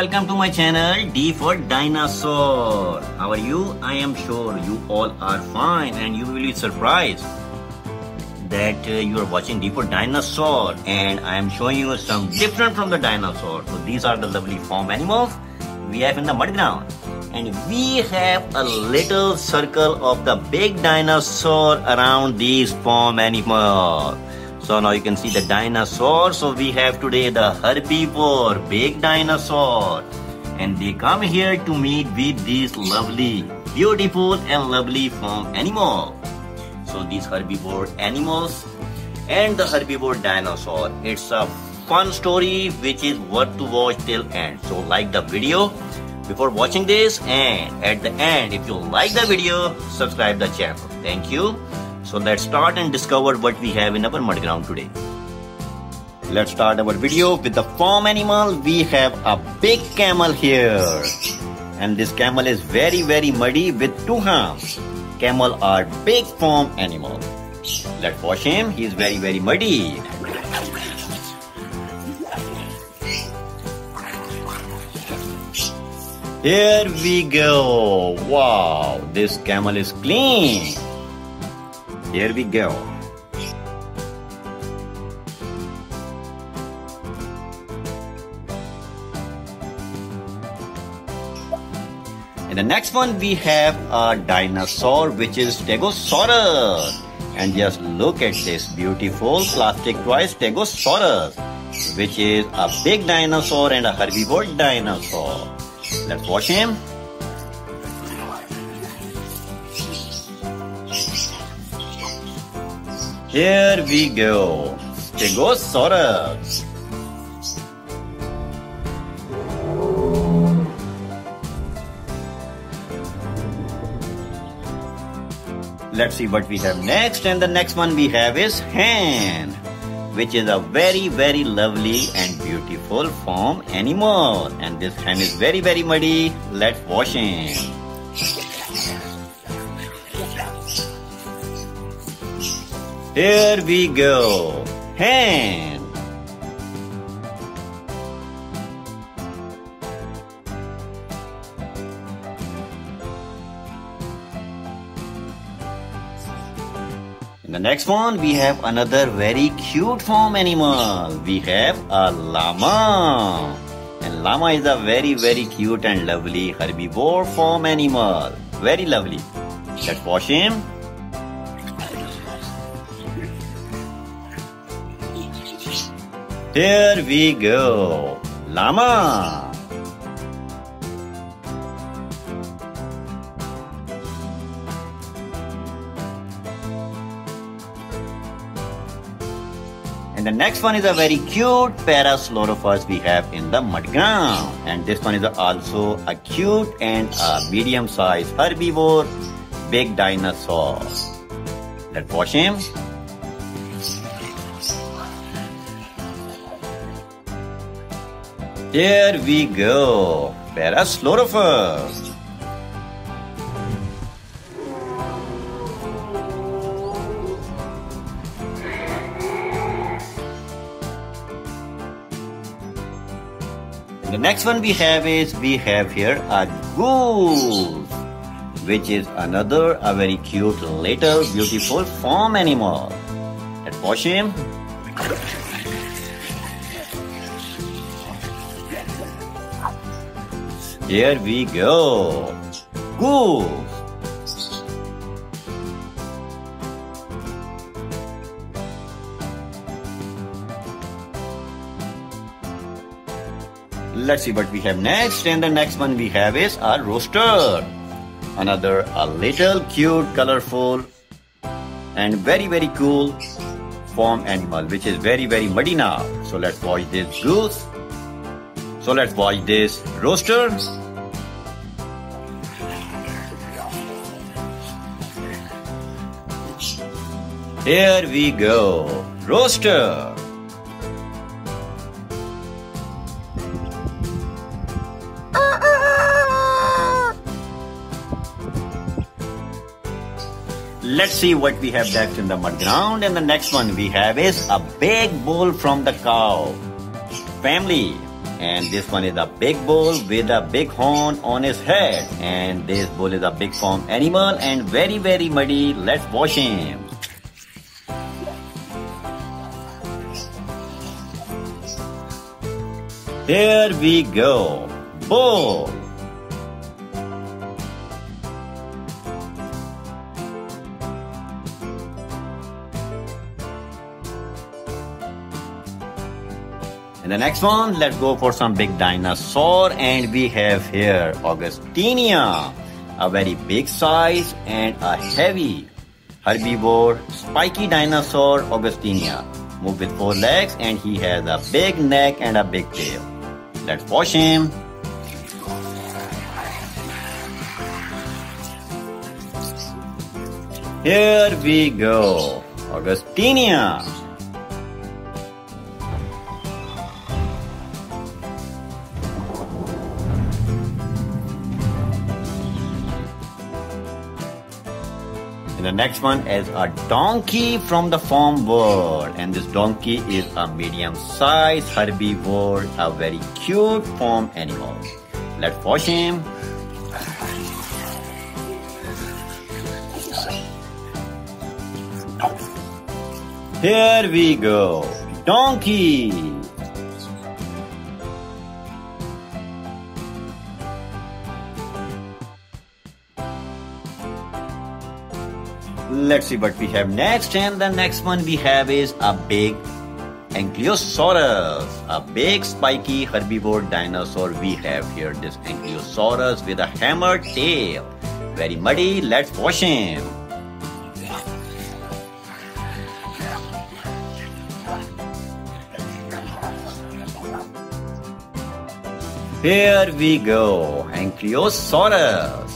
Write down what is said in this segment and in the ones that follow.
welcome to my channel D for Dinosaur. How are you? I am sure you all are fine and you will be surprised that you are watching D for Dinosaur, and I am showing you some different from the dinosaur. So these are the lovely farm animals we have in the mud ground, and we have a little circle of the big dinosaur around these farm animals. So now you can see the dinosaur. So we have today the herbivore, big dinosaur, and they come here to meet with these lovely, beautiful and lovely farm animals. So these herbivore animals and the herbivore dinosaur, it's a fun story which is worth to watch till end. So like the video before watching this, and at the end, if you like the video, subscribe the channel. Thank you. So let's start and discover what we have in our mud ground today. Let's start our video with the farm animal. We have a big camel here, and this camel is very muddy with two arms. Camel are big farm animal. Let's watch him. He is very muddy. Here we go. Wow, this camel is clean. Here we go. In the next one we have a dinosaur which is Stegosaurus. And just look at this beautiful plastic toy Stegosaurus, which is a big dinosaur and a herbivore dinosaur. Let's watch him. Here we go, Stegosaurus. Let's see what we have next, and the next one we have is hen, which is a very lovely and beautiful farm animal. And this hen is very muddy. Let's wash him. Here we go, hen. In the next one, we have another very cute farm animal. We have a llama. And llama is a very cute and lovely herbivore farm animal. Very lovely. Let's wash him. Here we go, llama. And the next one is a very cute Parasslor we have in the mud ground. And this one is also a cute and a medium-sized herbivore, big dinosaur. Let's watch him. Here we go, Parasslor. The next one we have here a Ghoul, which is another a very cute little beautiful farm animal. Let's watch him. Here we go, Ghoul. Let's see what we have next, and the next one we have is a Rooster. Another a little cute, colorful and very cool farm animal, which is very muddy now. So let's watch this goose. So let's watch this Rooster. Here we go, Rooster. Let's see what we have next in the mud ground. And the next one we have is a big bull from the cow family. And this one is a big bull with a big horn on his head. And this bull is a big farm animal and very, very muddy. Let's wash him. Here we go. Bull. And the next one, let's go for some big dinosaur. And we have here Austina, a very big size and a heavy herbivore, spiky dinosaur Austina. Move with 4 legs and he has a big neck and a big tail. Let's wash him. Here we go, Austina. And the next one is a donkey from the farm world. And this donkey is a medium-sized herbivore, a very cute farm animal. Let's wash him. Here we go, donkey. Let's see what we have next. And the next one we have is a big Angelosaurus, a big spiky herbivore dinosaur. We have here this Angelosaurus with a hammered tail. Very muddy. Let's wash him. Here we go, Angelosaurus.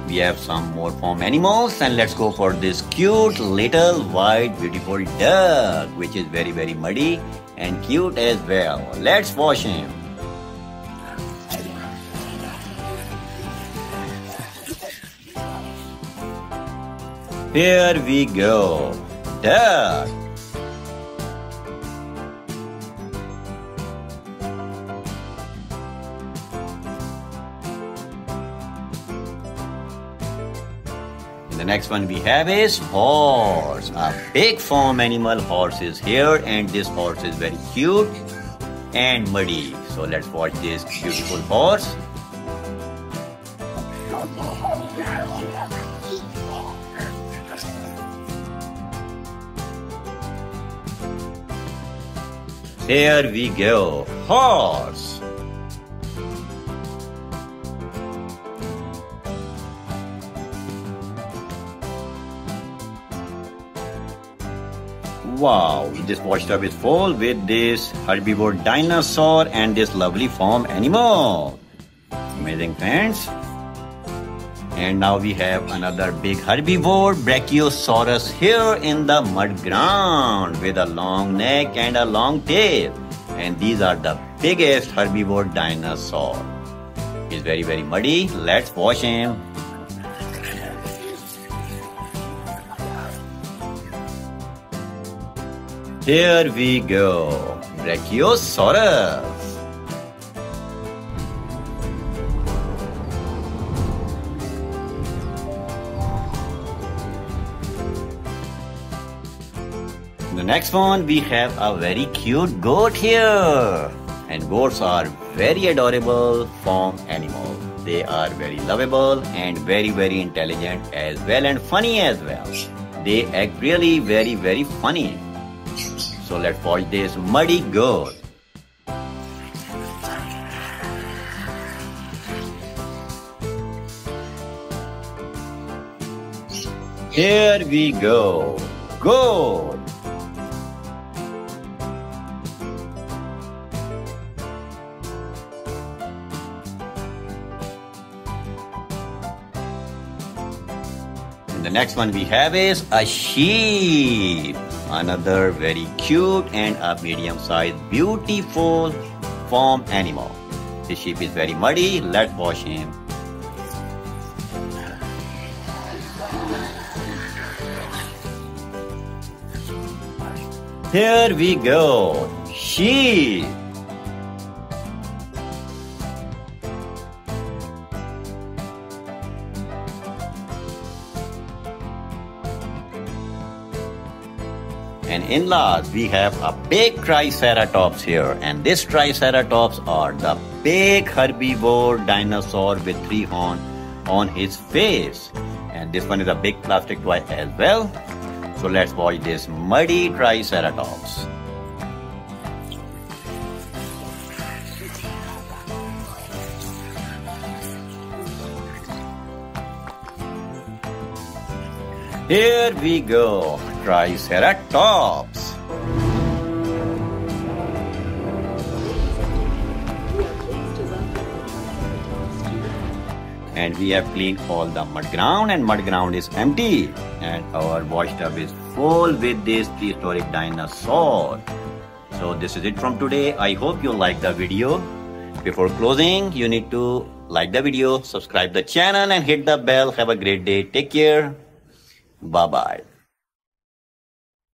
We have some more farm animals, and let's go for this cute little white beautiful duck, which is very, very muddy and cute as well. Let's wash him. Here we go, duck. The next one we have is horse, a big farm animal. Horse is here, and this horse is very cute and muddy. So let's watch this beautiful horse. Here we go, horse. Wow, this washtub is full with this herbivore dinosaur and this lovely farm animal. Amazing, friends. And now we have another big herbivore, Brachiosaurus, here in the mud ground with a long neck and a long tail. And these are the biggest herbivore dinosaur. He's very, very muddy. Let's wash him. Here we go, Brachiosaurus. The next one, we have a very cute goat here. And goats are very adorable farm animals. They are very lovable and very, very intelligent as well, and funny as well. They act really very, very funny. So let's watch this muddy goat. Here we go, goat. And the next one we have is a sheep. Another very cute and a medium-sized beautiful farm animal. This sheep is very muddy. Let's wash him. Here we go. Sheep. And in last, we have a big Triceratops here. And this Triceratops are the big herbivore dinosaur with 3 horns on his face. And this one is a big plastic toy as well. So let's watch this muddy Triceratops. Here we go, Triceratops. And we have cleaned all the mud ground, and mud ground is empty. And our washtub is full with this prehistoric dinosaur. So this is it from today. I hope you like the video. Before closing, you need to like the video, subscribe the channel and hit the bell. Have a great day. Take care. Bye-bye.